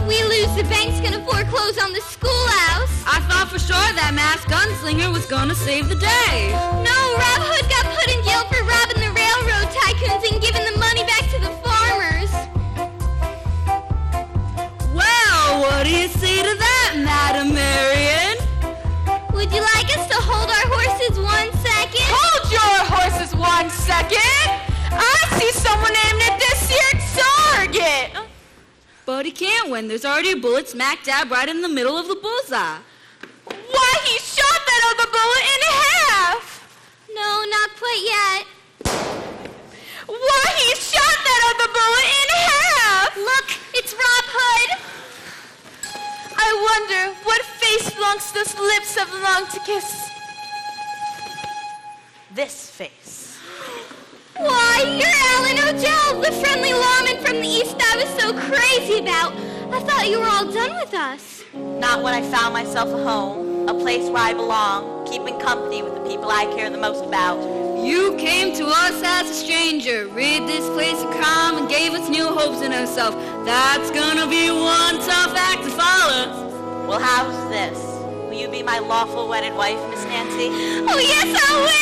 we lose, the bank's gonna foreclose on the schoolhouse. I thought for sure that masked gunslinger was gonna save the day. No, Rob Hood got put in jail for robbing the railroad tycoons and giving the money back to the farmers. Well, what do you say to that, Madam Marion? Would you like us to hold our horses 1 second? Hold your horses 1 second! I see someone aiming at this here target! But he can't win. There's already a bullet smack dab right in the middle of the bullseye. Why, he shot that other bullet in half! No, not quite yet. Why, he shot that other bullet in half! Look, it's Rob Hood. I wonder what face belongs to those lips I've longed to kiss. This face. Why, you're Alan O'Dell, the friendly lawman from the East I was so crazy about. I thought you were all done with us. Not when I found myself a home, a place where I belong, keeping company with the people I care the most about. You came to us as a stranger, rid this place of crime, and gave us new hopes in ourselves. That's gonna be one tough act to follow. Well, how's this? Will you be my lawful wedded wife, Miss Nancy? Oh, yes, I will.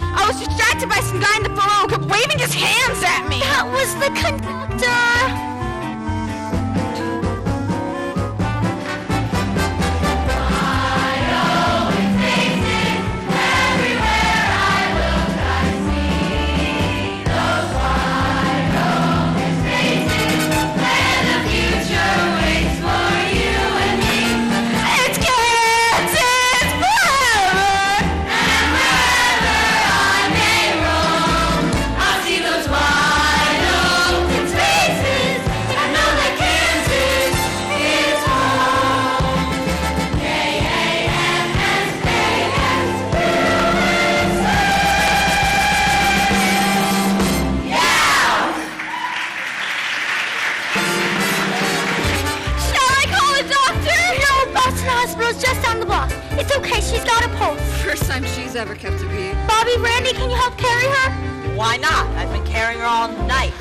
I was distracted by some guy in the photo who kept waving his hands at me. That was the conductor. Ever kept a bee. Bobby, Randy, can you help carry her? Why not? I've been carrying her all night.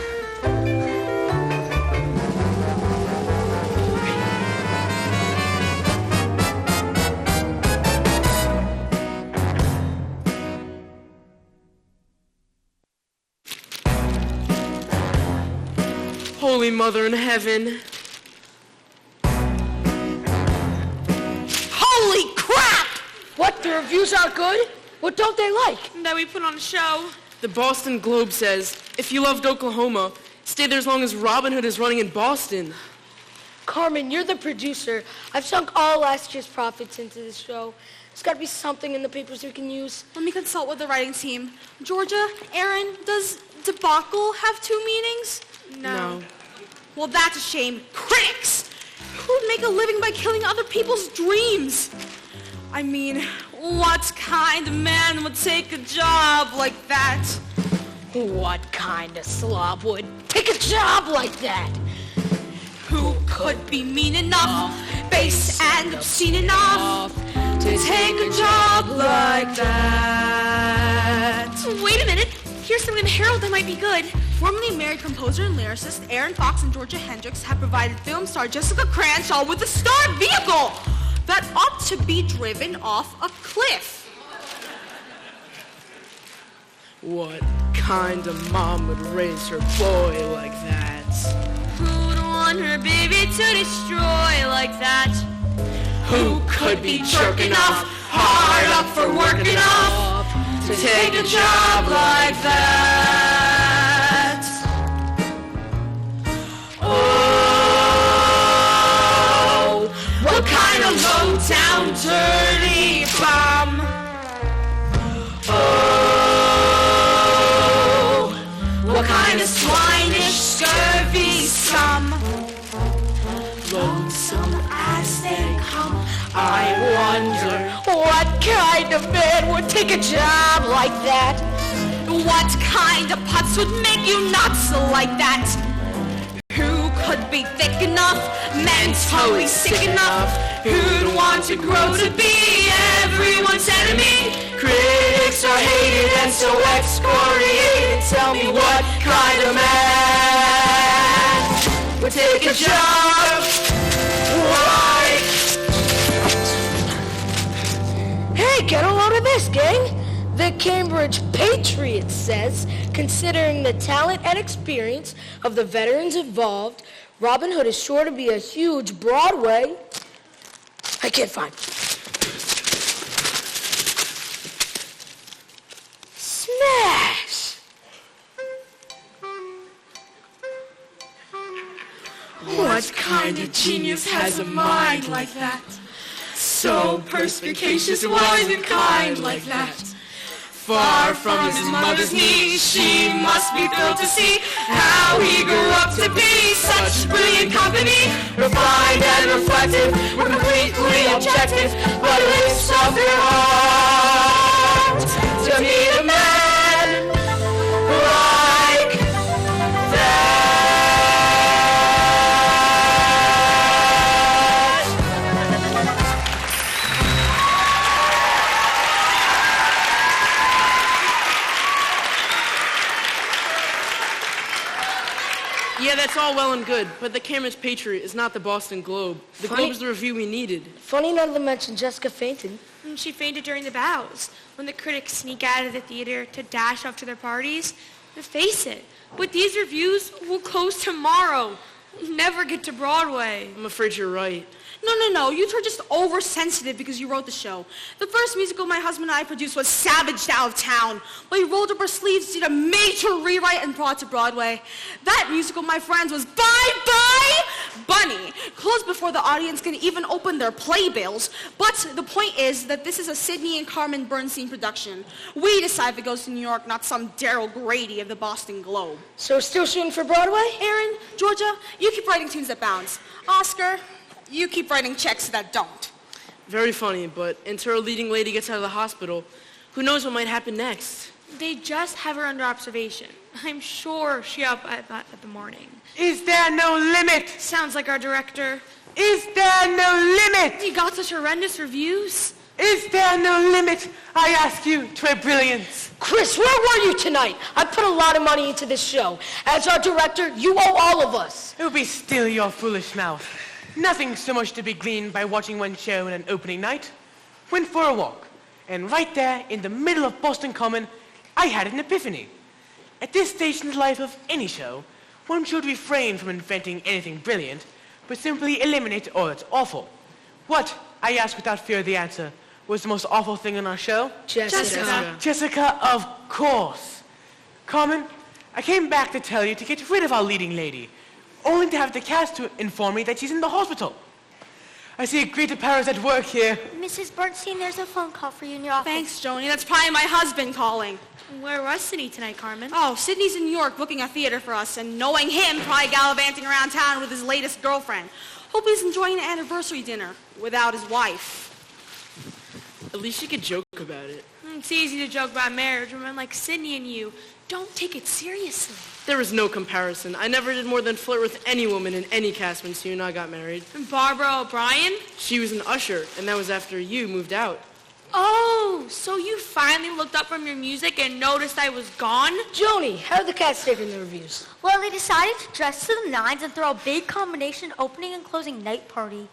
Holy Mother in Heaven. Holy crap! What, the reviews aren't good? What don't they like? That we put on a show. The Boston Globe says, if you loved Oklahoma, stay there as long as Robin Hood is running in Boston. Carmen, you're the producer. I've sunk all last year's profits into this show. There's got to be something in the papers we can use. Let me consult with the writing team. Georgia, Aaron, does debacle have two meanings? No. Well, that's a shame. Critics! Who'd make a living by killing other people's dreams? I mean, what kind of man would take a job like that? What kind of slob would take a job like that? Who could be mean enough, base and obscene enough to take a job like that? Wait a minute. Here's something in the Herald that might be good. Formerly married composer and lyricist Aaron Fox and Georgia Hendricks have provided film star Jessica Cranshaw with a star vehicle. that ought to be driven off a cliff. What kind of mom would raise her boy like that? Who'd want her baby to destroy like that? Who could be jerking off, hard up for working off, to take a job like that? Oh, what kind of low-down dirty bum? Oh, what kind of swinish, scurvy scum? Lonesome as they come, I wonder What kind of man would take a job like that? What kind of putz would make you nuts like that? Who could be thick enough, mentally sick enough? Who'd want to grow to be everyone's enemy? critics are hated and so excoriated. Tell me what kind of man would take a job like... Hey, get a load of this, gang. The Cambridge Patriot says, considering the talent and experience of the veterans involved, Robin Hood is sure to be a huge Broadway. I can't find it. Smash! What kind of genius has a mind like that? So perspicacious, wise and kind like that. Far from his mother's knee, she must be thrilled to see how he grew up to be such brilliant company. Refined and reflective, we're completely objective, but it is something hard to meet a man like that. Yeah, that's all well and good, but the Cambridge Patriot is not the Boston Globe. The Funny- Globe is the review we needed. Funny none of them mentioned Jessica fainting. She fainted during the bows. When the critics sneak out of the theater to dash off to their parties, face it, with these reviews, we'll close tomorrow. We'll never get to Broadway. I'm afraid you're right. No, you two are just oversensitive because you wrote the show. The first musical my husband and I produced was Savaged Out of Town. We rolled up our sleeves, did a major rewrite, and brought it to Broadway. That musical, my friends, was Bye Bye Bunny. Closed before the audience can even open their playbills. But the point is that this is a Sidney and Carmen Bernstein production. We decided to go to New York, not some Daryl Grady of the Boston Globe. So still shooting for Broadway? Aaron, Georgia, you keep writing tunes that bounce. Oscar, you keep writing checks that don't. Very funny, but until our leading lady gets out of the hospital, who knows what might happen next? They just have her under observation. I'm sure she'll up at the morning. Is there no limit? Sounds like our director. Is there no limit? He got such horrendous reviews. Is there no limit, I ask you, to a brilliance? Chris, where were you tonight? I put a lot of money into this show. As our director, you owe all of us. Oh, be still your foolish mouth. Nothing so much to be gleaned by watching one show on an opening night. Went for a walk, and right there in the middle of Boston Common, I had an epiphany. At this stage in the life of any show, one should refrain from inventing anything brilliant, but simply eliminate all that's awful. What, I ask without fear of the answer, was the most awful thing on our show? Jessica. Jessica, of course. Carmen, I came back to tell you to get rid of our leading lady, only to have the cast to inform me that she's in the hospital. I see a greater powers at work here. Mrs. Bernstein, there's a phone call for you in your office. Thanks, Joni. That's probably my husband calling. Where was Sydney tonight, Carmen? Oh, Sydney's in New York booking a theater for us, and knowing him, probably gallivanting around town with his latest girlfriend. Hope he's enjoying an anniversary dinner without his wife. At least you could joke about it. It's easy to joke about marriage when men like Sydney and you don't take it seriously. There is no comparison. I never did more than flirt with any woman in any cast when Sue and I got married. And Barbara O'Brien? She was an usher, and that was after you moved out. Oh, so you finally looked up from your music and noticed I was gone? Joni, how are the cats taking the reviews? Well, they decided to dress to the nines and throw a big combination opening and closing night party.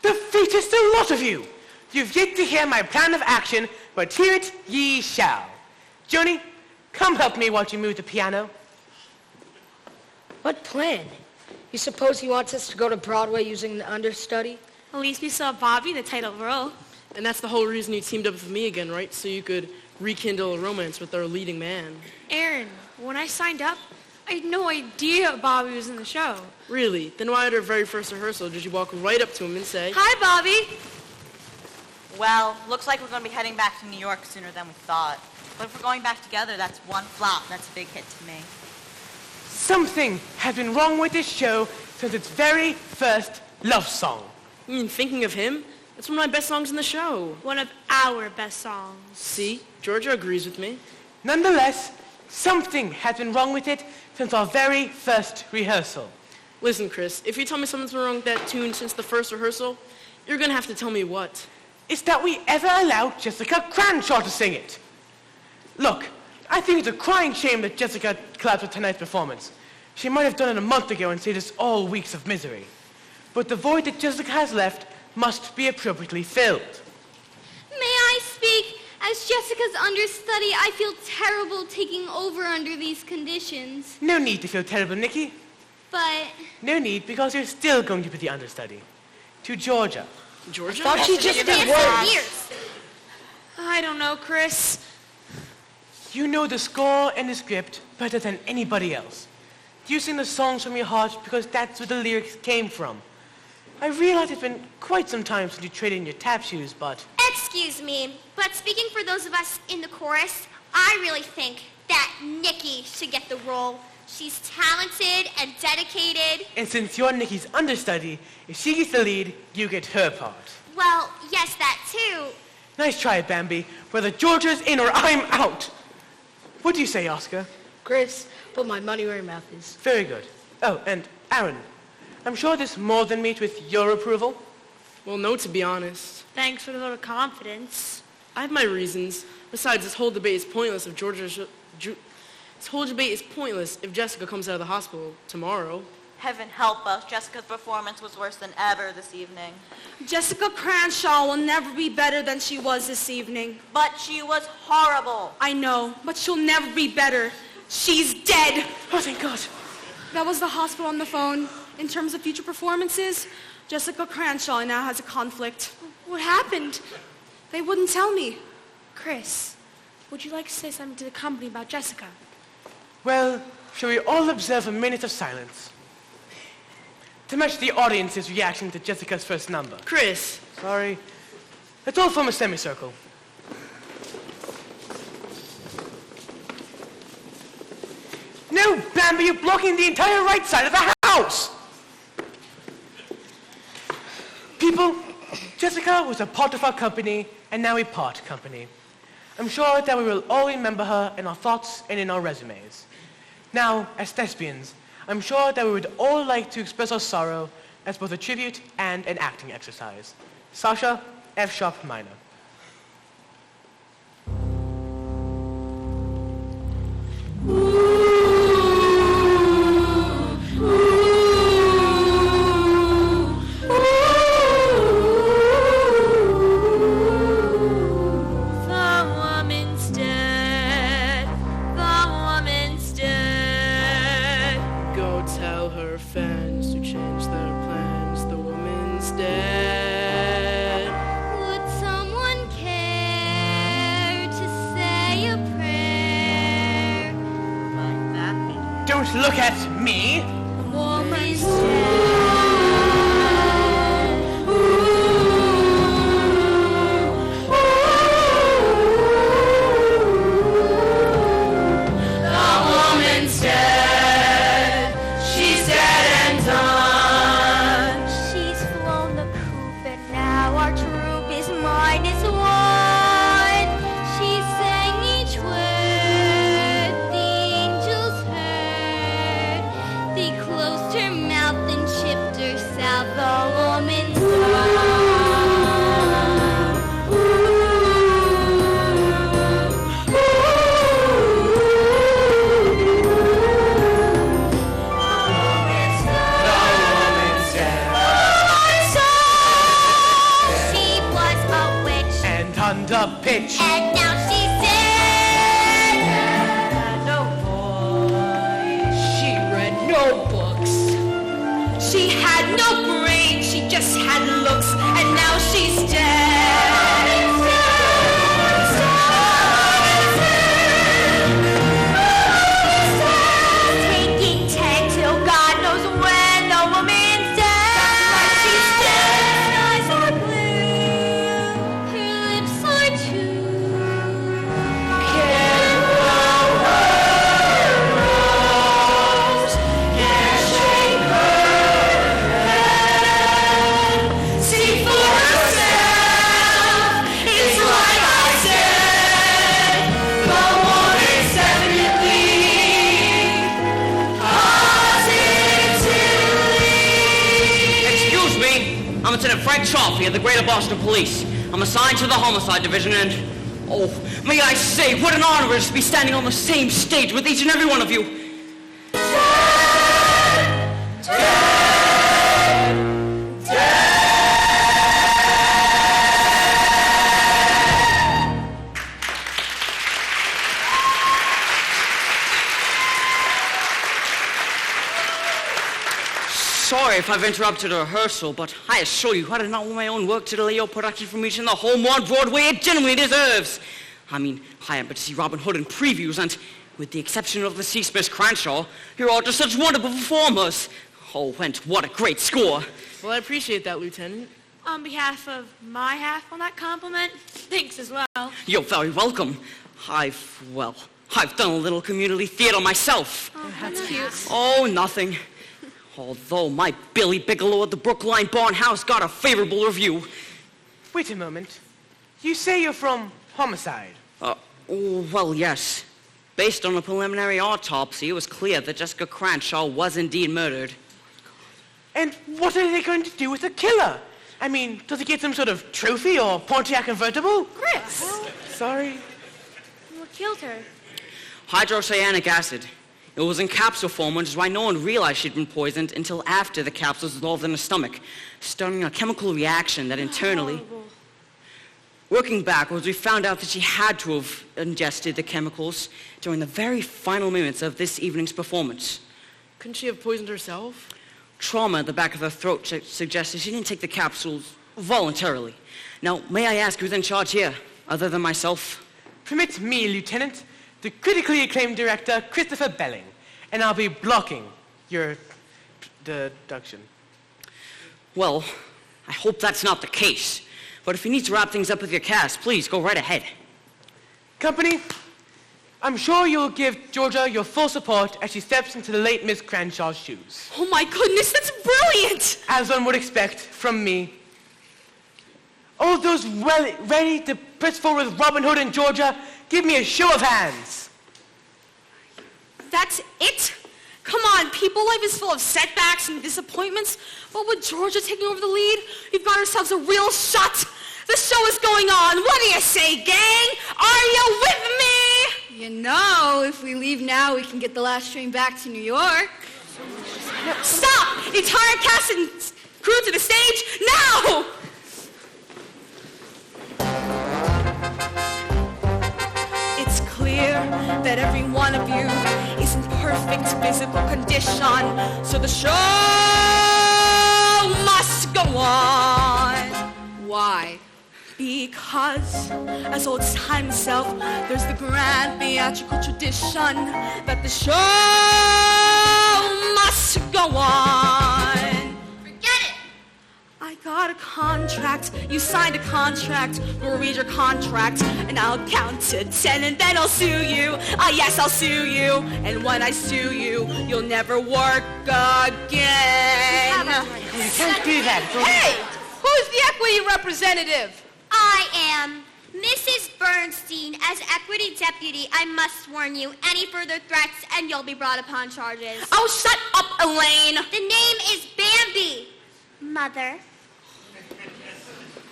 The featest a lot of you! You've yet to hear my plan of action, but hear it ye shall. Joni, come help me while you move the piano. What plan? You suppose he wants us to go to Broadway using the understudy? At least we saw Bobby in the title role. And that's the whole reason you teamed up with me again, right? So you could rekindle a romance with our leading man. Aaron, when I signed up, I had no idea Bobby was in the show. Really? Then why at our very first rehearsal did you walk right up to him and say, Hi, Bobby. Well, looks like we're going to be heading back to New York sooner than we thought. But if we're going back together, that's one flop. That's a big hit to me. Something has been wrong with this show since its very first love song. Thinking of him? That's one of my best songs in the show. One of our best songs. See? Georgia agrees with me. Nonetheless, something has been wrong with it since our very first rehearsal. Listen, Chris, if you tell me something's been wrong with that tune since the first rehearsal, you're gonna have to tell me what. It's that we ever allowed Jessica Cranshaw to sing it. Look, I think it's a crying shame that Jessica collapsed with tonight's performance. She might have done it a month ago and saved us all weeks of misery. But the void that Jessica has left must be appropriately filled. May I speak? As Jessica's understudy, I feel terrible taking over under these conditions. No need to feel terrible, Nikki. But No need, because you're still going to be the understudy. To Georgia. Georgia? Thought she just did it's words. years. I don't know, Chris. You know the score and the script better than anybody else. You sing the songs from your heart because that's where the lyrics came from. I realize it's been quite some time since you traded in your tap shoes, but... Excuse me, but speaking for those of us in the chorus, I really think that Nikki should get the role. She's talented and dedicated. And since you're Nikki's understudy, if she gets the lead, you get her part. Well, yes, that too. Nice try, Bambi. Whether Georgia's in or I'm out. What do you say, Oscar? Chris, put my money where your mouth is. Very good. Oh, and Aaron, I'm sure this more than meets with your approval. Well, no, to be honest. Thanks for the vote of confidence. I have my reasons. Besides, this whole debate is pointless if this whole debate is pointless if Jessica comes out of the hospital tomorrow. Heaven help us. Jessica's performance was worse than ever this evening. Jessica Cranshaw will never be better than she was this evening. But she was horrible. I know, but she'll never be better. She's dead. Oh, thank God. That was the hospital on the phone. In terms of future performances, Jessica Cranshaw now has a conflict. What happened? They wouldn't tell me. Chris, would you like to say something to the company about Jessica? Well, shall we all observe a minute of silence? To match the audience's reaction to Jessica's first number. Chris! Sorry. Let's all form a semicircle. No, Bambi, you're blocking the entire right side of the house! People, Jessica was a part of our company, and now we part company. I'm sure that we will all remember her in our thoughts and in our resumes. Now, as thespians, I'm sure that we would all like to express our sorrow as both a tribute and an acting exercise. Sasha, F sharp minor. Look at me. Woman's the the pitch. And now she's dead. And no voice. She read no books. She had no brain, she just had looks, and now she's dead. Taking 10 till God knows when the woman's dead. She's dead. Her eyes are blue. Her lips are too. Can't blow her nose, can't shake her head. See for herself, it's like I said, the woman is definitely, positively. Excuse me, I'm Lieutenant Frank Chaffee of the Greater Boston Police. I'm assigned to the Homicide Division and, oh, may I say, what an honor it is to be standing on the same stage with each and every one of you. Sorry if I've interrupted a rehearsal, but I assure you, I did not want my own work to delay your production from reaching the home on Broadway it genuinely deserves. I mean, I am but to see Robin Hood in previews, and with the exception of the C. Miss Cranshaw, you're all just such wonderful performers. Oh, and what a great score. Well, I appreciate that, Lieutenant. On behalf of my half on that compliment, thanks as well. You're very welcome. I've done a little community theater myself. That's cute. Oh, nothing. Although my Billy Bigelow at the Brookline Barn House got a favorable review. Wait a moment. You say you're from Homicide. Well, yes. Based on a preliminary autopsy, it was clear that Jessica Cranshaw was indeed murdered. And what are they going to do with the killer? I mean, does he get some sort of trophy or Pontiac convertible? Chris! Sorry. What killed her? Hydrocyanic acid. It was in capsule form, which is why no one realized she'd been poisoned until after the capsules dissolved in her stomach, starting a chemical reaction that internally... Working backwards, we found out that she had to have ingested the chemicals during the very final minutes of this evening's performance. Couldn't she have poisoned herself? Trauma at the back of her throat suggested she didn't take the capsules voluntarily. Now, may I ask who's in charge here, other than myself? Permit me, Lieutenant, the critically acclaimed director, Christopher Belling, and I'll be blocking your deduction. Well, I hope that's not the case. But if you need to wrap things up with your cast, please go right ahead. Company, I'm sure you'll give Georgia your full support as she steps into the late Miss Cranshaw's shoes. Oh my goodness, that's brilliant! As one would expect from me. All those ready to press forward with Robin Hood and Georgia, give me a show of hands. That's it? Come on, people, life is full of setbacks and disappointments, but with Georgia taking over the lead, we've got ourselves a real shot. The show is going on. What do you say, gang? Are you with me? You know, if we leave now, we can get the last train back to New York. Stop! Entire cast and crew to the stage, now! It's clear that every one of you is in perfect physical condition, so the show must go on. Why? Because, as old time itself, there's the grand theatrical tradition that the show must go on. Forget it. I got a contract, you signed a contract, we'll read your contract, and I'll count to 10 and then I'll sue you. Ah, yes, I'll sue you, and when I sue you, you'll never work again. You can't do that. Hey! Who's the equity representative? I am Mrs. Bernstein. As equity deputy, I must warn you, any further threats and you'll be brought upon charges. Oh, shut up, Elaine. The name is Bambi, Mother.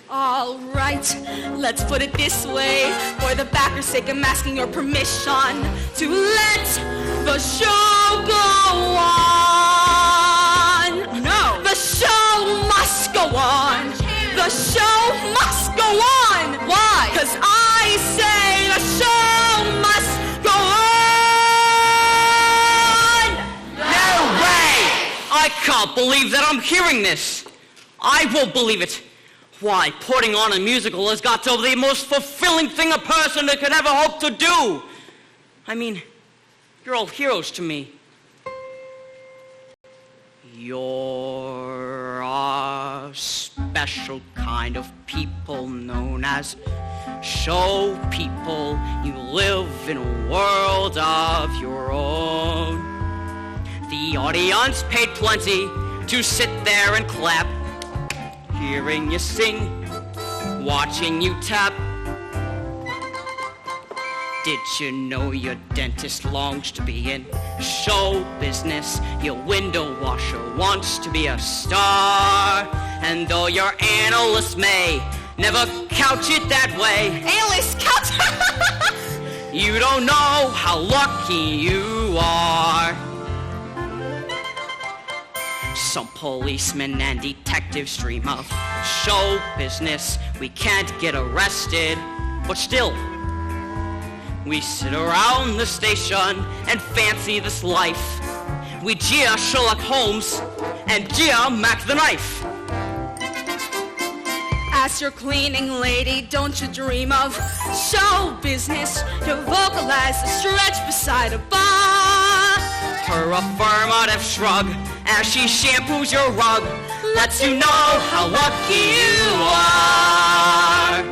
All right, let's put it this way. For the backer's sake, I'm asking your permission to let the show go on. No. The show must go on. The show must go on. Why? 'Cause I I can't believe that I'm hearing this. I won't believe it. Why, putting on a musical has got to be the most fulfilling thing a person could ever hope to do. I mean, you're all heroes to me. You're a special kind of people known as show people. You live in a world of your own. The audience paid plenty to sit there and clap, hearing you sing, watching you tap. Did you know your dentist longs to be in show business? Your window washer wants to be a star. And though your analyst may never couch it that way, Analyst, couch! you don't know how lucky you are. Some policemen and detectives dream of show business. We can't get arrested, but still, we sit around the station and fancy this life. We jeer Sherlock Holmes and jeer Mac the Knife. As your cleaning lady, don't you dream of show business? You vocalize the stretch beside a bar. Her affirmative shrug as she shampoos your rug lets you know how lucky you are.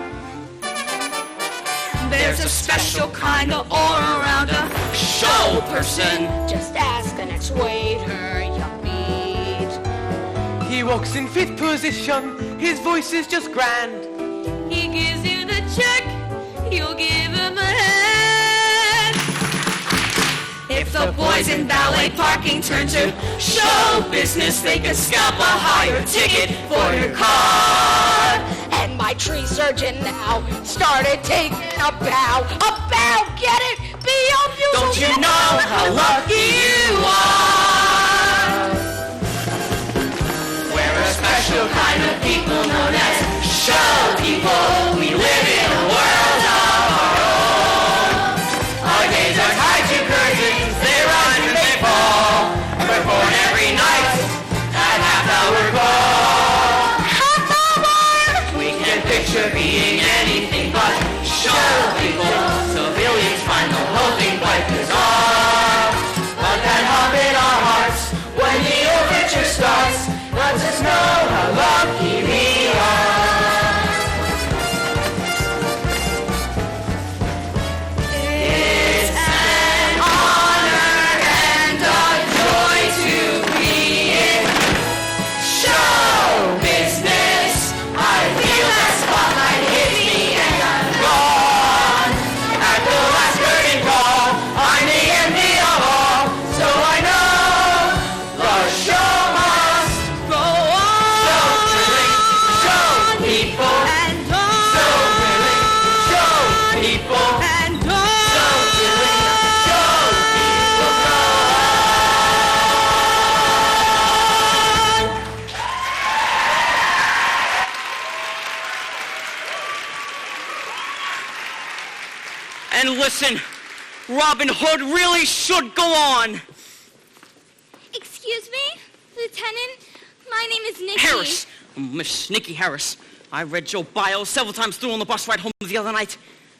There's a special kind of aura around a Show person. Just ask the next waiter you meet. He walks in fifth position, his voice is just grand. He gives you the check, you'll give him a hand. If the boys in valet parking turn to show business, they can scalp a higher ticket for your car. And my tree surgeon now started taking a bow. A bow, get it? B-O-U. Don't you know how lucky you are? We're a special kind of people known as show people. We live in a world of our own. Our days are tied to curtains, they rise and they fall. We're born every night at half-hour call. Half-hour! We can picture being anything but show people. Civilians find the whole thing quite bizarre. But that hum in our hearts when the overture starts lets us know how lucky we are. It's an honor and a joy to be in show business. I feel that spotlight hit me and I'm gone. At the last curtain call, I'm the MD of all, so I know the show must Go so on thrilling, show people, and so thrilling, show people, and so thrilling, show people go. And listen, Robin Hood really should go on. Excuse me, Lieutenant? My name is Nikki. Harris, Miss Nikki Harris. I read your bio several times through on the bus ride home the other night.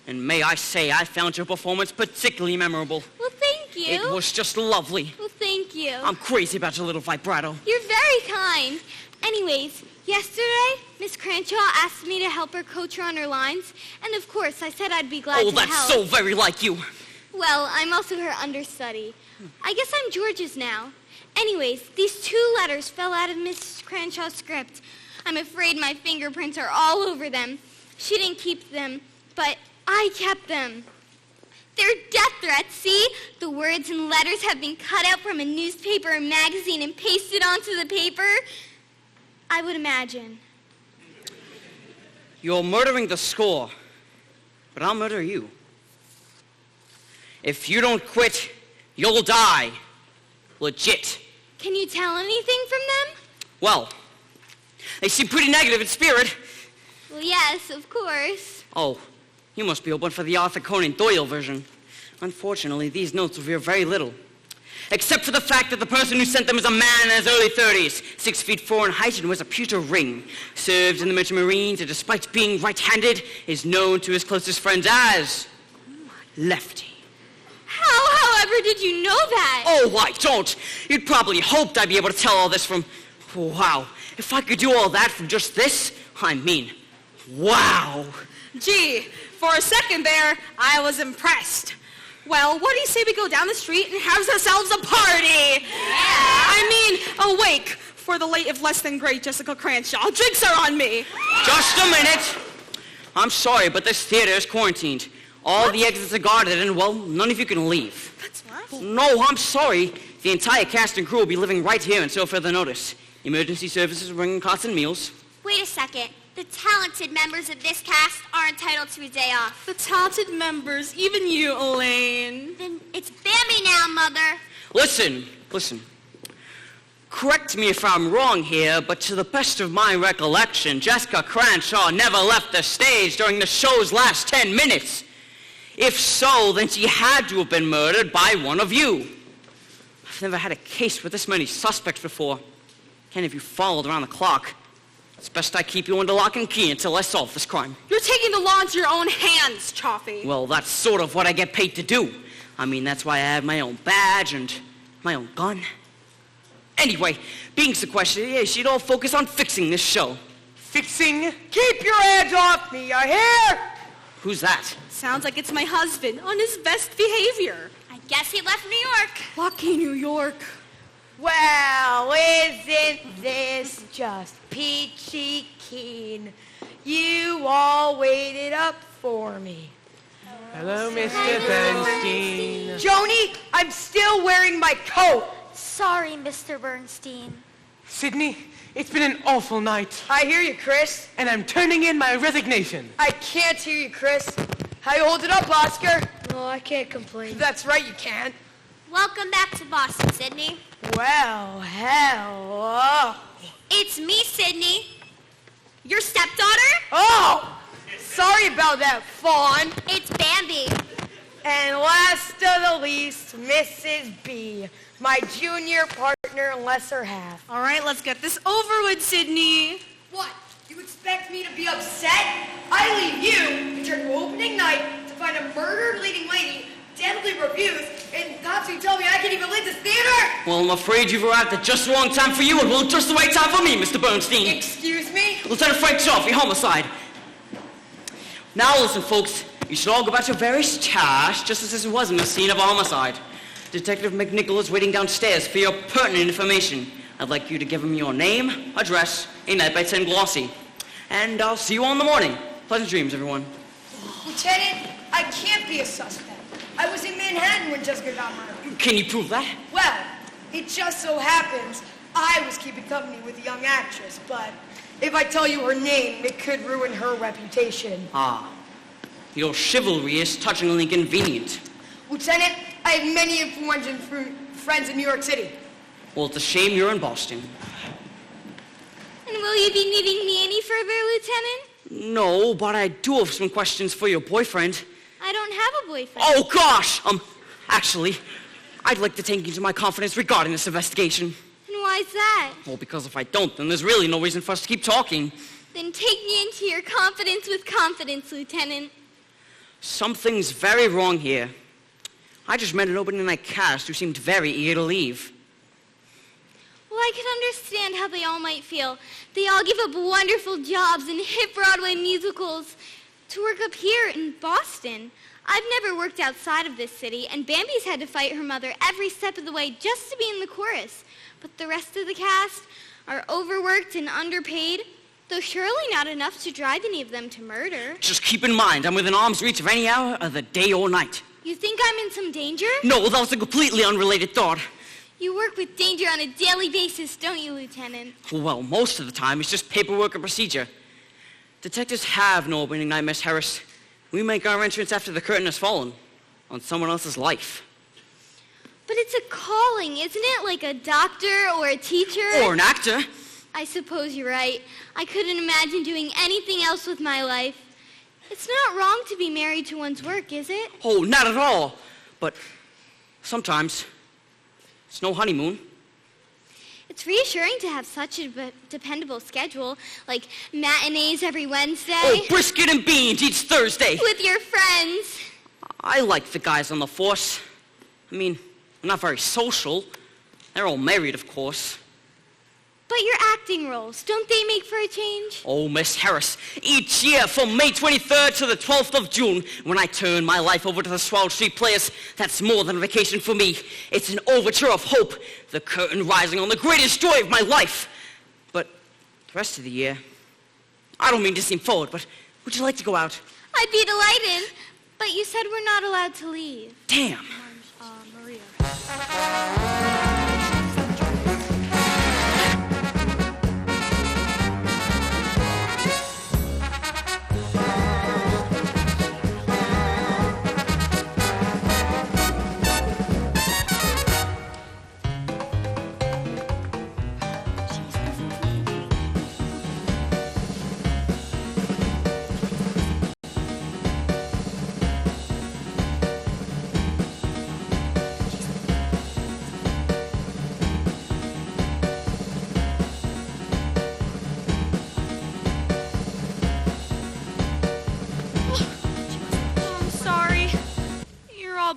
And may I say, I found your performance particularly memorable. Well, thank you. It was just lovely. Well, thank you. I'm crazy about your little vibrato. You're very kind. Anyways, yesterday, Miss Cranshaw asked me to help her coach her on her lines. And of course, I said I'd be glad Oh, to that's help. so very like you. Well, I'm also her understudy. I guess I'm George's now. Anyways, these 2 letters fell out of Miss Cranshaw's script. I'm afraid my fingerprints are all over them. She didn't keep them, but I kept them. They're death threats, see? The words and letters have been cut out from a newspaper or magazine and pasted onto the paper. I would imagine. You're murdering the score, but I'll murder you. If you don't quit, you'll die. Legit. Can you tell anything from them? Well, they seem pretty negative in spirit. Well, yes, of course. Oh, you must be open for the Arthur Conan Doyle version. Unfortunately, these notes reveal very little. Except for the fact that the person who sent them is a man in his early 30s, 6'4" in height and wears a pewter ring. Served in the Merchant Marines and despite being right-handed, is known to his closest friends as Lefty. How, however, did you know that? Oh, I don't. You'd probably hoped I'd be able to tell all this from... Wow. If I could do all that from just this, I mean, wow. Gee, for a second there, I was impressed. Well, what do you say we go down the street and have ourselves a party? Yeah. I mean, a wake for the late if less than great Jessica Cranshaw. Drinks are on me. Just a minute. I'm sorry, but this theater is quarantined. All the exits are guarded, and, well, none of you can leave. That's what? No, I'm sorry. The entire cast and crew will be living right here until further notice. Emergency services will bring cots and meals. Wait a second. The talented members of this cast are entitled to a day off. The talented members, even you, Elaine. Then it's Bambi now, Mother. Listen. Correct me if I'm wrong here, but to the best of my recollection, Jessica Cranshaw never left the stage during the show's last 10 minutes. If so, then she had to have been murdered by one of you. I've never had a case with this many suspects before. Any of you followed around the clock. It's best I keep you under lock and key until I solve this crime. You're taking the law into your own hands, Chaffee. Well, that's sort of what I get paid to do. I mean, that's why I have my own badge and my own gun. Anyway, being sequestered, you should all focus on fixing this show. Fixing? Keep your hands off me, you hear? Who's that? Sounds like it's my husband on his best behavior. I guess he left New York. Lucky New York. Well, isn't this just peachy keen? You all waited up for me. Hello, Mr. Bernstein. Joni, I'm still wearing my coat. Sorry, Mr. Bernstein. Sydney, it's been an awful night. I hear you, Chris. And I'm turning in my resignation. I can't hear you, Chris. How you holding up, Oscar? No, I can't complain. That's right, you can't. Welcome back to Boston, Sydney. Well, hello. It's me, Sydney. Your stepdaughter? Oh! Sorry about that, Fawn. It's Bambi. And last of the least, Mrs. B, my junior partner and lesser half. All right, let's get this over with, Sydney. What? You expect me to be upset? I leave you, return to opening night, to find a murdered leading lady, deadly reviews, and that's you tell me I can't even leave this theater? Well, I'm afraid you've arrived at just the wrong time for you and well, just the right time for me, Mr. Bernstein. Excuse me? Lieutenant Frank Chaffee, homicide. Now listen, folks. You should all go back to your various tasks, just as this wasn't a scene of a homicide. Detective McNichol is waiting downstairs for your pertinent information. I'd like you to give him your name, address, a night by 10 glossy. And I'll see you all in the morning. Pleasant dreams, everyone. Lieutenant, I can't be a suspect. I was in Manhattan when Jessica got murdered. Can you prove that? Well, it just so happens I was keeping company with a young actress, but if I tell you her name, it could ruin her reputation. Ah. Your chivalry is touchingly convenient. Lieutenant, I have many influential friends in New York City. Well, it's a shame you're in Boston. And will you be needing me any further, Lieutenant? No, but I do have some questions for your boyfriend. I don't have a boyfriend. Oh, gosh! Actually, I'd like to take you into my confidence regarding this investigation. And why's that? Well, because if I don't, then there's really no reason for us to keep talking. Then take me into your confidence with confidence, Lieutenant. Something's very wrong here. I just met an opening night cast who seemed very eager to leave. Well, I can understand how they all might feel. They all give up wonderful jobs in hit Broadway musicals to work up here in Boston. I've never worked outside of this city, and Bambi's had to fight her mother every step of the way just to be in the chorus. But the rest of the cast are overworked and underpaid, though surely not enough to drive any of them to murder. Just keep in mind, I'm within arm's reach of any hour of the day or night. You think I'm in some danger? No, that was a completely unrelated thought. You work with danger on a daily basis, don't you, Lieutenant? Well, most of the time, it's just paperwork and procedure. Detectives have no opening night, Miss Harris. We make our entrance after the curtain has fallen on someone else's life. But it's a calling, isn't it? Like a doctor or a teacher? Or an actor. I suppose you're right. I couldn't imagine doing anything else with my life. It's not wrong to be married to one's work, is it? Oh, not at all. But sometimes It's no honeymoon. It's reassuring to have such a dependable schedule, like matinees every Wednesday. Oh, brisket and beans each Thursday. With your friends. I like the guys on the force. I mean, I'm not very social. They're all married, of course. But your acting roles, don't they make for a change? Oh, Miss Harris, each year from May 23rd to the 12th of June, when I turn my life over to the Swell Street Players, that's more than a vacation for me. It's an overture of hope, the curtain rising on the greatest joy of my life. But the rest of the year, I don't mean to seem forward, but would you like to go out? I'd be delighted, but you said we're not allowed to leave. Damn. Maria.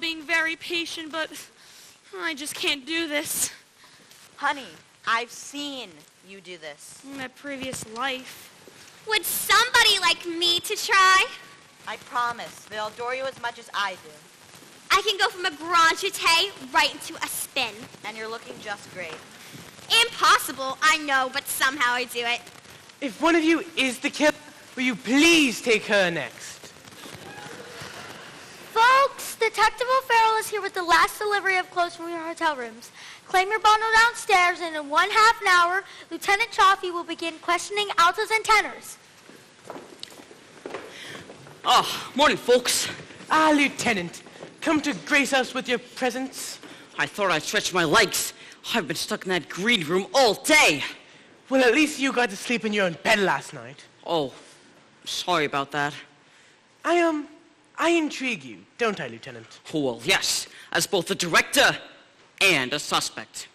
Being very patient, but I just can't do this. Honey, I've seen you do this. In my previous life. Would somebody like me to try? I promise. They'll adore you as much as I do. I can go from a grand jeté right into a spin. And you're looking just great. Impossible, I know, but somehow I do it. If one of you is the killer, will you please take her next? Folks, Detective O'Farrell is here with the last delivery of clothes from your hotel rooms. Claim your bundle downstairs, and in 1/2 an hour, Lieutenant Chaffee will begin questioning altos and tenors. Oh, morning, folks. Ah, Lieutenant, come to grace us with your presence. I thought I'd stretch my legs. I've been stuck in that green room all day. Well, at least you got to sleep in your own bed last night. Oh, sorry about that. I intrigue you, don't I, Lieutenant? Oh, well, yes, as both a director and a suspect.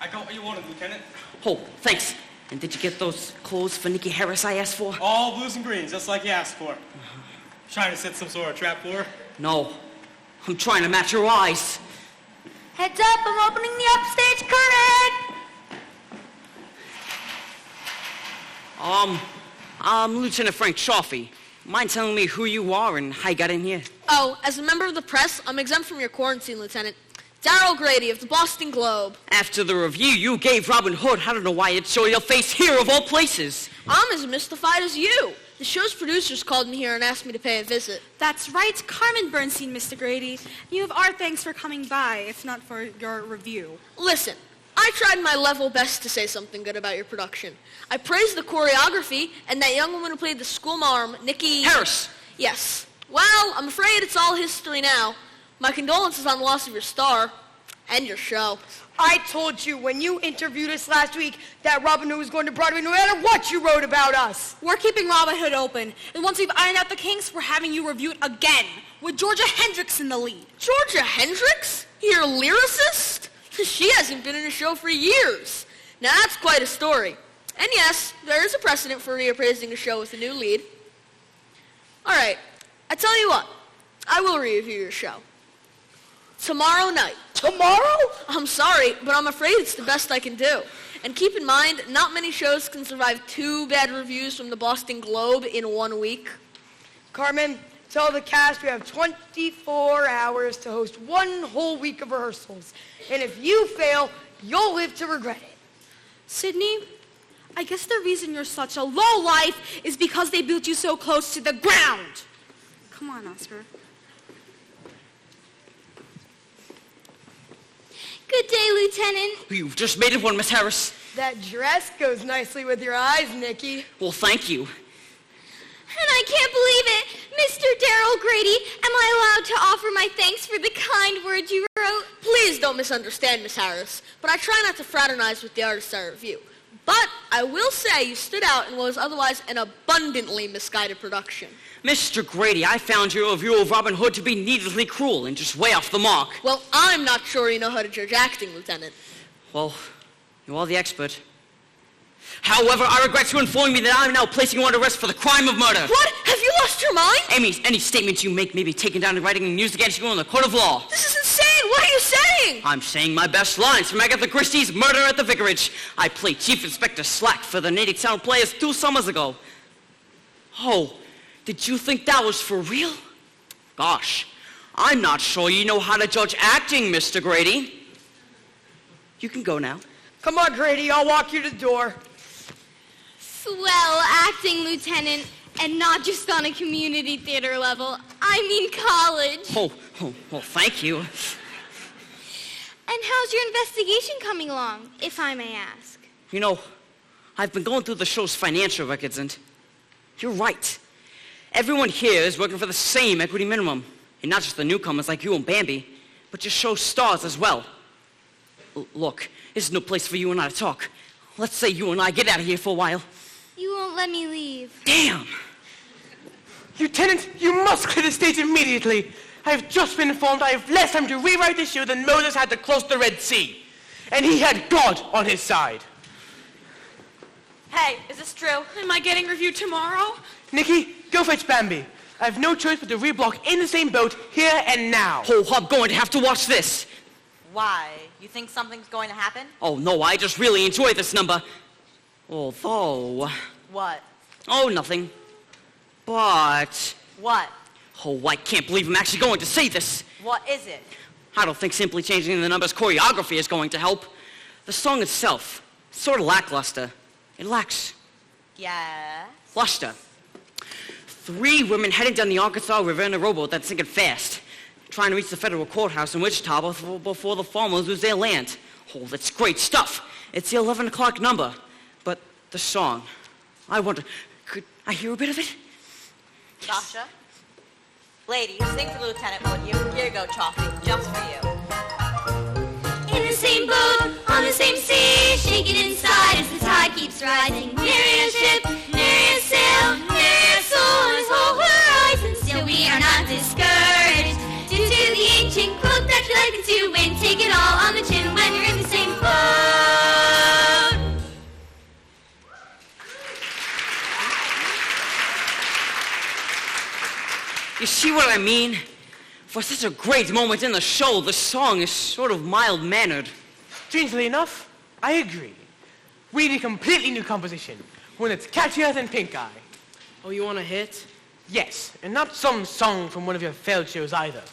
I got what you wanted, Lieutenant. Oh, thanks. And did you get those clothes for Nikki Harris I asked for? All blues and greens, just like you asked for. Trying to set some sort of trap for her? No, I'm trying to match her eyes. Heads up, I'm opening the upstage curtain! Lieutenant Frank Chaffee. Mind telling me who you are and how you got in here? Oh, as a member of the press, I'm exempt from your quarantine, Lieutenant. Darrell Grady of the Boston Globe. After the review you gave Robin Hood, I don't know why you'd show your face here of all places. I'm as mystified as you. The show's producers called me here and asked me to pay a visit. That's right, Carmen Bernstein, Mr. Grady. You have our thanks for coming by, if not for your review. Listen, I tried my level best to say something good about your production. I praised the choreography and that young woman who played the schoolmarm, Nikki... Harris! Yes. Well, I'm afraid it's all history now. My condolences on the loss of your star and your show. I told you when you interviewed us last week that Robin Hood was going to Broadway no matter what you wrote about us. We're keeping Robin Hood open, and once we've ironed out the kinks, we're having you review it again, with Georgia Hendricks in the lead. Georgia Hendricks? Your lyricist? She hasn't been in a show for years. Now that's quite a story. And yes, there is a precedent for reappraising a show with a new lead. All right, I tell you what, I will review your show. Tomorrow night. Tomorrow? I'm sorry, but I'm afraid it's the best I can do. And keep in mind, not many shows can survive 2 bad reviews from the Boston Globe in 1 week. Carmen, tell the cast we have 24 hours to host 1 whole week of rehearsals. And if you fail, you'll live to regret it. Sydney, I guess the reason you're such a low life is because they built you so close to the ground. Come on, Oscar. Good day, Lieutenant. You've just made it one, Miss Harris. That dress goes nicely with your eyes, Nikki. Well, thank you. And I can't believe it. Mr. Darrell Grady, am I allowed to offer my thanks for the kind words you wrote? Please don't misunderstand, Miss Harris, but I try not to fraternize with the artists I review. But I will say you stood out in what was otherwise an abundantly misguided production. Mr. Grady, I found your review of Robin Hood to be needlessly cruel and just way off the mark. Well, I'm not sure you know how to judge acting, Lieutenant. Well, you are the expert. However, I regret to inform you that I am now placing you under arrest for the crime of murder. What? Have you lost your mind? Amy, any statements you make may be taken down in writing and used against you in the court of law. This is insane! What are you saying? I'm saying my best lines from Agatha Christie's Murder at the Vicarage. I played Chief Inspector Slack for the Native Town Players 2 summers ago. Oh, did you think that was for real? Gosh, I'm not sure you know how to judge acting, Mr. Grady. You can go now. Come on, Grady, I'll walk you to the door. Swell acting, Lieutenant, and not just on a community theater level. I mean college. Well, thank you. And how's your investigation coming along, if I may ask? You know, I've been going through the show's financial records, and you're right. Everyone here is working for the same equity minimum. And not just the newcomers like you and Bambi, but your show stars as well. Look, this is no place for you and I to talk. Let's say you and I get out of here for a while. You won't let me leave. Damn! Lieutenant, you must clear the stage immediately. I have just been informed I have less time to rewrite the show than Moses had to cross the Red Sea. And he had God on his side. Hey, is this true? Am I getting reviewed tomorrow? Nikki, go fetch Bambi. I have no choice but to reblock in the same boat here and now. Oh, I'm going to have to watch this. Why? You think something's going to happen? Oh, no, I just really enjoy this number. Although... What? Oh, nothing. But... What? Oh, I can't believe I'm actually going to say this. What is it? I don't think simply changing the numbers' choreography is going to help. The song itself, sort of lackluster. It lacks... Yeah? luster. 3 women heading down the Arkansas River in a rowboat that's sinking fast, trying to reach the federal courthouse in Wichita before the farmers lose their land. Oh, that's great stuff. It's the 11 o'clock number. But the song, I wonder, could I hear a bit of it? Sasha? Ladies, sing to the lieutenant, would you? Here you go, Choppy, just for you. In the same boat, on the same sea, shaking inside as the tide keeps rising. Nary a ship, nary a sail, nary a soul on this whole horizon. Still we are not discouraged, due to the ancient quote that you like to win. Take it all on the chin when you're in the same boat. You see what I mean? For such a great moment in the show, the song is sort of mild-mannered. Strangely enough, I agree. We need a completely new composition, one that's catchier than Pink Eye. Oh, you want a hit? Yes, and not some song from one of your failed shows either.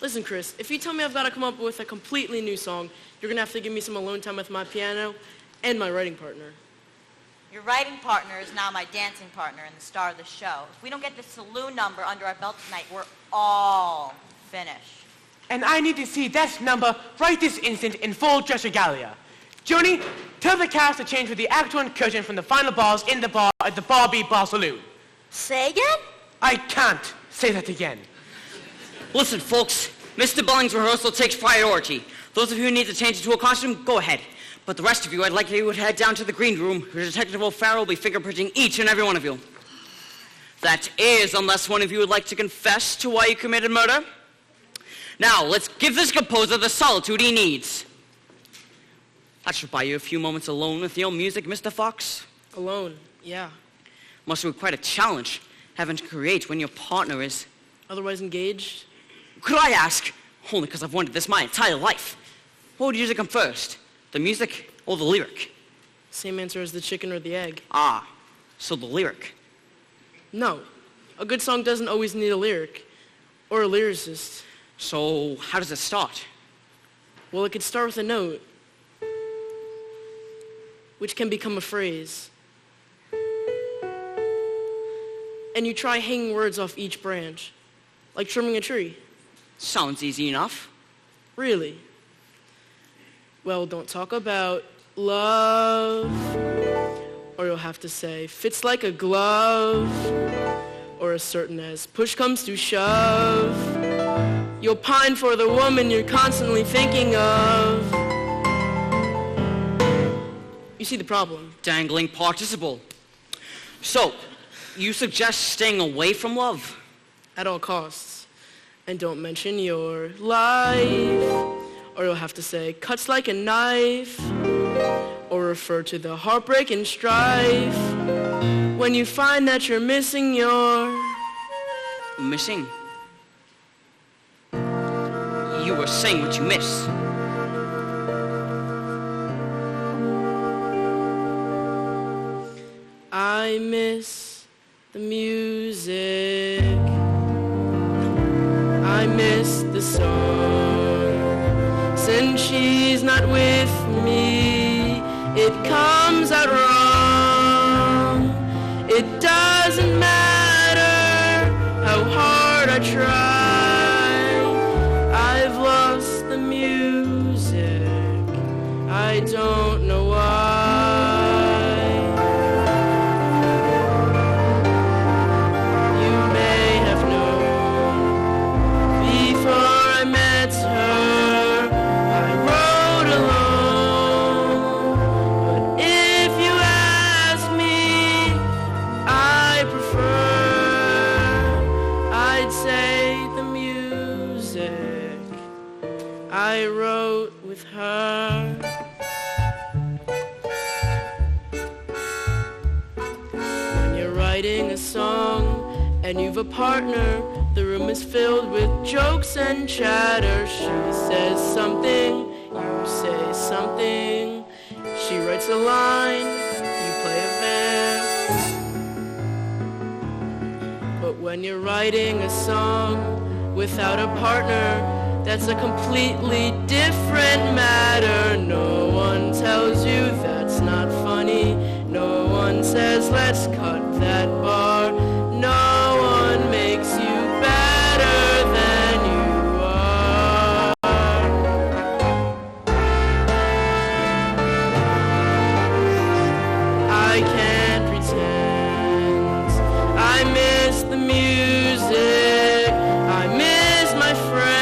Listen, Chris, if you tell me I've got to come up with a completely new song, you're going to have to give me some alone time with my piano and my writing partner. Your writing partner is now my dancing partner and the star of the show. If we don't get this saloon number under our belt tonight, we're all finished. And I need to see that number right this instant in full dress regalia. Joni, tell the cast to change with the actual incursion from the final bars in the bar at the Bar B Bar Saloon. Say again? I can't say that again. Listen, folks, Mr. Belling's rehearsal takes priority. Those of you who need to change into a costume, go ahead. But the rest of you, I'd like you to head down to the green room, where Detective O'Farrell will be fingerprinting each and every one of you. That is, unless one of you would like to confess to why you committed murder. Now, let's give this composer the solitude he needs. That should buy you a few moments alone with your music, Mr. Fox. Alone, yeah. Must be quite a challenge, having to create when your partner is... Otherwise engaged? Could I ask, only because I've wanted this my entire life, what would usually come first? The music or the lyric? Same answer as the chicken or the egg. Ah, so the lyric. No. A good song doesn't always need a lyric. Or a lyricist. So how does it start? Well, it could start with a note, which can become a phrase. And you try hanging words off each branch, like trimming a tree. Sounds easy enough. Really? Well, don't talk about love, or you'll have to say, fits like a glove, or as certain as push comes to shove. You'll pine for the woman you're constantly thinking of. You see the problem. Dangling participle. So, you suggest staying away from love? At all costs. And don't mention your life. Or you'll have to say, cuts like a knife. Or refer to the heartbreak and strife. When you find that you're missing your... Missing? You were saying what you miss. I miss the music. I miss the song. Since she's not with me, it comes out wrong. It doesn't matter how hard I try. I've lost the music. I don't know why. I wrote with her. When you're writing a song and you've a partner, the room is filled with jokes and chatter. She says something, you say something. She writes a line, you play a vamp. But when you're writing a song without a partner, that's a completely different matter. No one tells you that's not funny. No one says let's cut that bar. No one makes you better than you are. I can't pretend I miss the music. I miss my friends.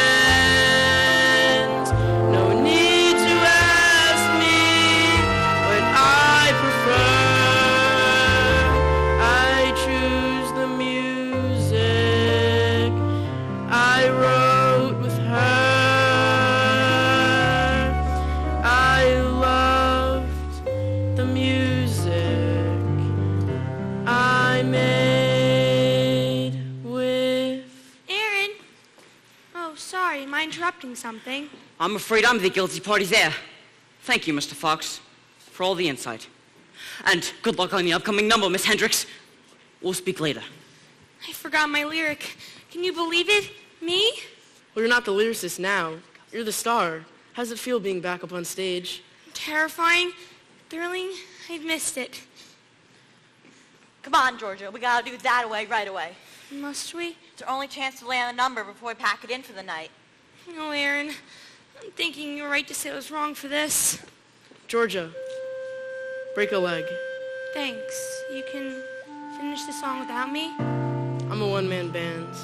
Interrupting something. I'm afraid I'm the guilty party there. Thank you, Mr. Fox, for all the insight. And good luck on the upcoming number, Miss Hendricks. We'll speak later. I forgot my lyric. Can you believe it? Me? Well, you're not the lyricist now. You're the star. How's it feel being back up on stage? Terrifying. Thrilling. I've missed it. Come on, Georgia. We gotta do that right away. Must we? It's our only chance to land a number before we pack it in for the night. No, Aaron. I'm thinking you're right to say I was wrong for this. Georgia, break a leg. Thanks. You can finish the song without me? I'm a one-man band.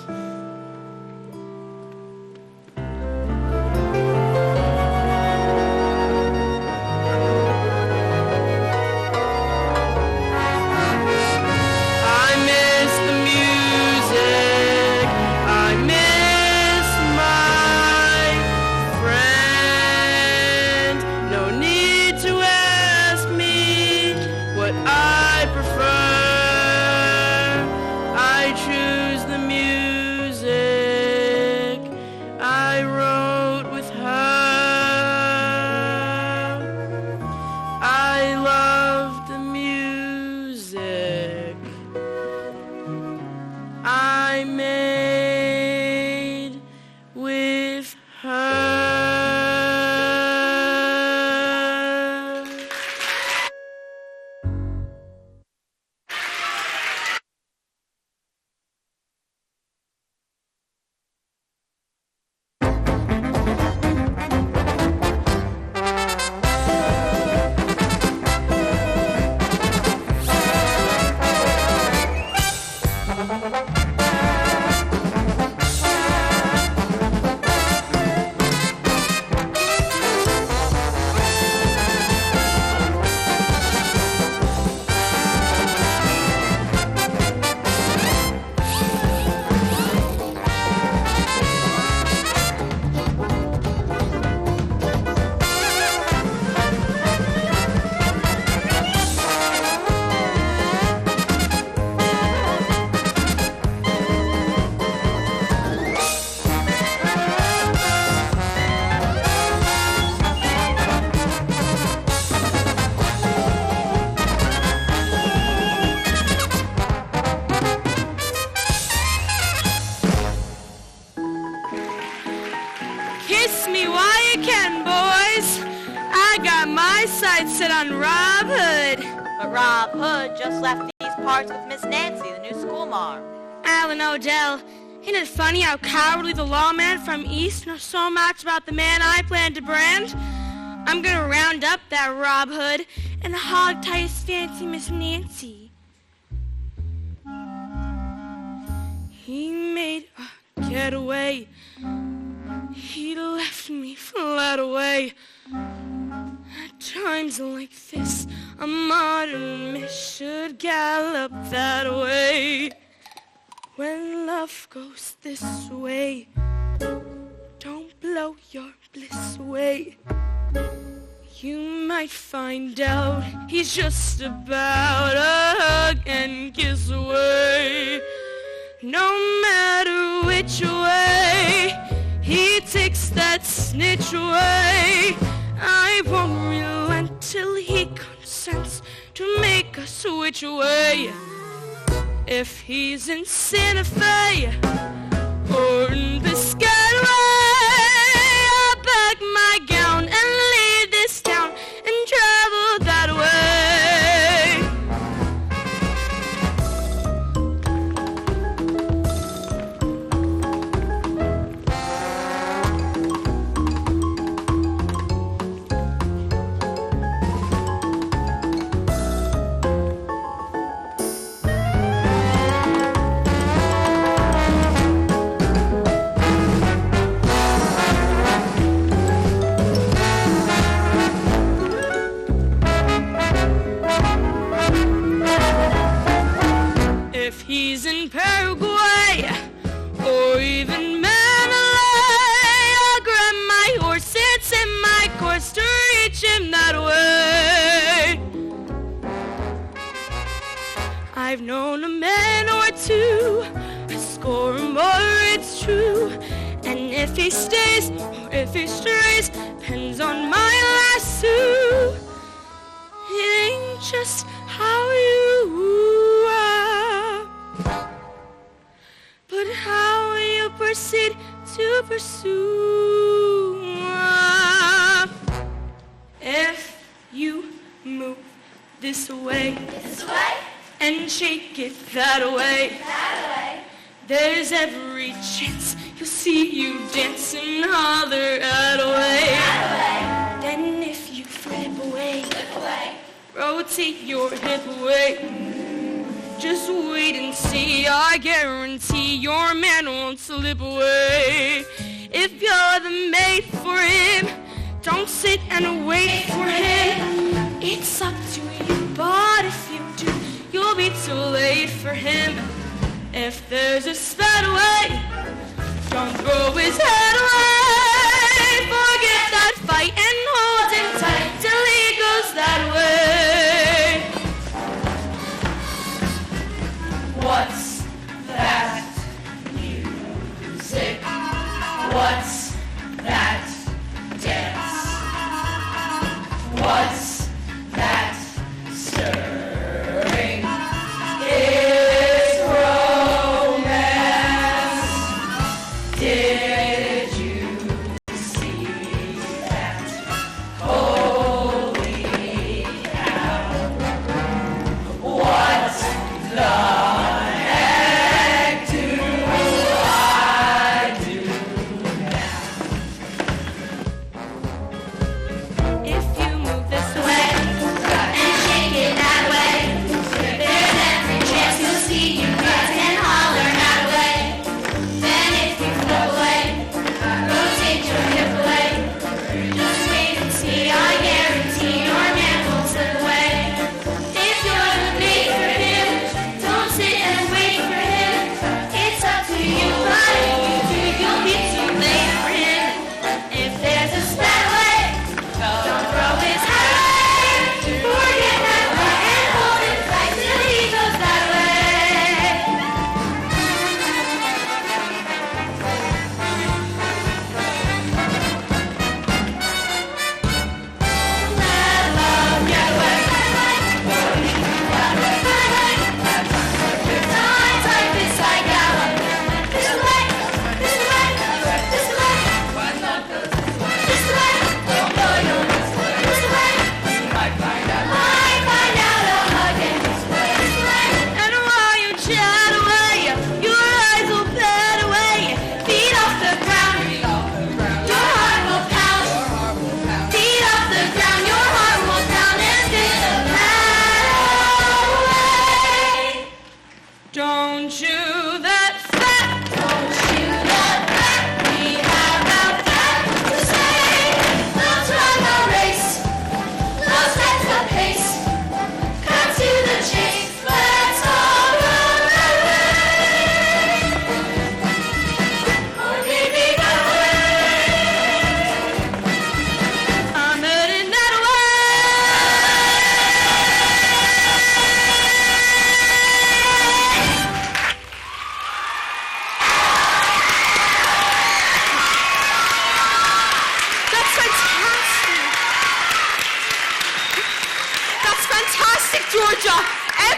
I choose the music. Rob Hood just left these parts with Miss Nancy, the new schoolmarm. Alan Odell, isn't it funny how cowardly the lawman from East knows so much about the man I plan to brand? I'm gonna round up that Rob Hood and hog-tie his fancy Miss Nancy. He made a getaway. He left me flat away. At times like this, a modern miss should gallop that way. When love goes this way, don't blow your bliss away. You might find out he's just about a hug and kiss away. No matter which way he takes that snitch away, I won't relent till he consents to make us switch away. If he's in Santa Fe or in Piscataway, I'll pack my gown and leave this town and travel that way. If he's in Paraguay or even Mandalay, I'll grab my horse and set my course to reach him that way. I've known a man or two, a score or more, it's true. And if he stays or if he strays, depends on my lasso. It ain't just how you are, but how you proceed to pursue. If you move this way, and shake it that way, there's every chance you'll see you dance and holler at away. Then if you flip away, rotate your hip away. Just wait and see, I guarantee your man won't slip away. If you're the mate for him, don't sit and wait for him. It's up to you, but if you do, you'll be too late for him. If there's a sped away, don't throw his head away. Forget that fight and hold him tight till he goes that way. What's that music? What's that dance? What's that stirring? It's romance. Did you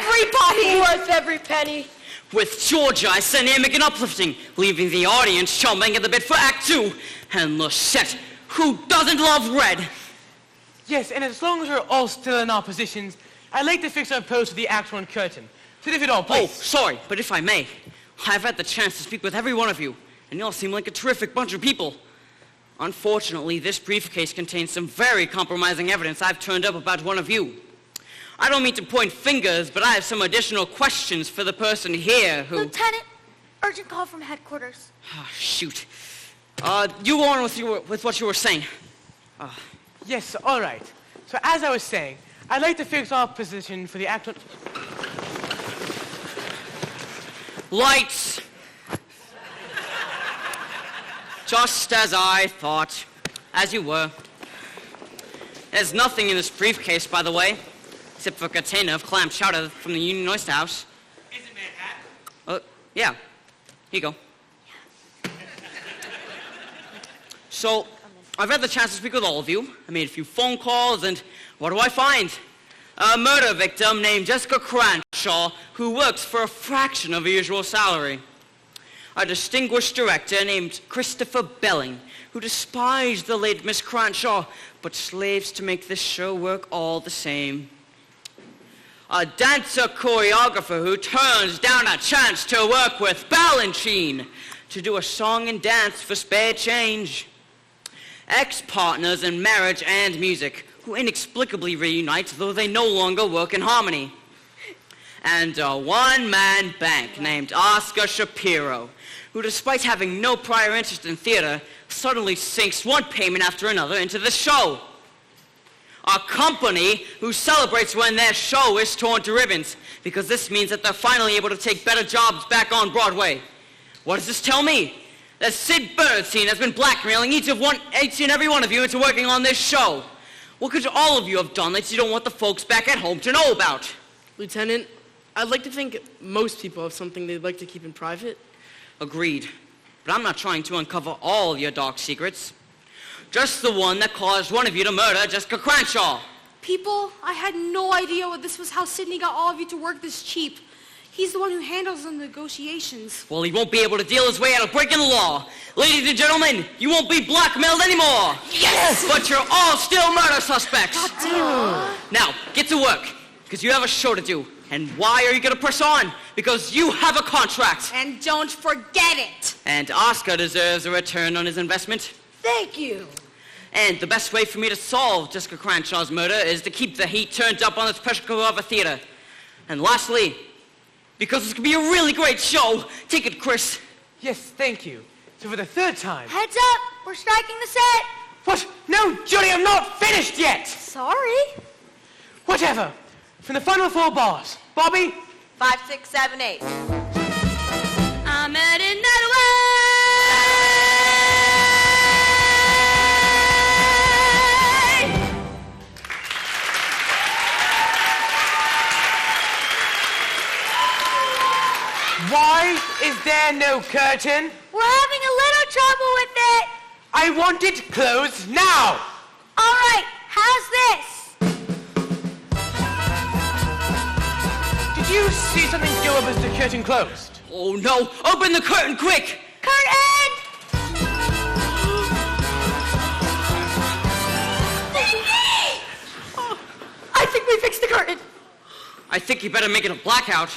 everybody! Worth every penny. With Georgia, I sent Amick and uplifting, leaving the audience chomping at the bit for Act 2. And Lucette, who doesn't love red? Yes, and as long as we're all still in our positions, I'd like to fix our pose to the Act 1 curtain. So if it all, please. Oh, sorry, but if I may, I've had the chance to speak with every one of you, and you all seem like a terrific bunch of people. Unfortunately, this briefcase contains some very compromising evidence I've turned up about one of you. I don't mean to point fingers, but I have some additional questions for the person here who... Lieutenant, urgent call from headquarters. Oh, shoot. You go on with what you were saying. Yes, all right. So as I was saying, I'd like to fix our position for the Act 1... Lights! Just as I thought. As you were. There's nothing in this briefcase, by the way, except for a container of clam chowder from the Union Oyster House. Is it Manhattan? Yeah. Here you go. So, I've had the chance to speak with all of you. I made a few phone calls, and what do I find? A murder victim named Jessica Cranshaw, who works for a fraction of her usual salary. A distinguished director named Christopher Belling, who despised the late Miss Cranshaw, but slaves to make this show work all the same. A dancer choreographer who turns down a chance to work with Balanchine to do a song and dance for spare change. Ex-partners in marriage and music who inexplicably reunite though they no longer work in harmony. And a one-man bank named Oscar Shapiro, who despite having no prior interest in theater, suddenly sinks one payment after another into the show. A company who celebrates when their show is torn to ribbons, because this means that they're finally able to take better jobs back on Broadway. What does this tell me? That Sid Bernstein has been blackmailing each and every one of you into working on this show. What could all of you have done that you don't want the folks back at home to know about? Lieutenant, I'd like to think most people have something they'd like to keep in private. Agreed. But I'm not trying to uncover all of your dark secrets. Just the one that caused one of you to murder Jessica Cranshaw. People, I had no idea this was how Sidney got all of you to work this cheap. He's the one who handles the negotiations. Well, he won't be able to deal his way out of breaking the law. Ladies and gentlemen, you won't be blackmailed anymore. Yes! But you're all still murder suspects. God damn. Now, get to work, because you have a show to do. And why are you going to press on? Because you have a contract. And don't forget it. And Oscar deserves a return on his investment. Thank you. And the best way for me to solve Jessica Cranshaw's murder is to keep the heat turned up on this pressure cooker of a theater. And lastly, because this could be a really great show, take it, Chris. Yes, thank you. So for the third time... Heads up, we're striking the set. What? No, Judy, I'm not finished yet! Sorry. Whatever. From the final four bars. Bobby? 5, 6, 7, 8. I'm heading that way. Why is there no curtain? We're having a little trouble with it. I want it closed now! All right, how's this? Did you see something go up as the curtain closed? Oh no, open the curtain quick! Curtain! I think we fixed the curtain. I think you better make it a blackout.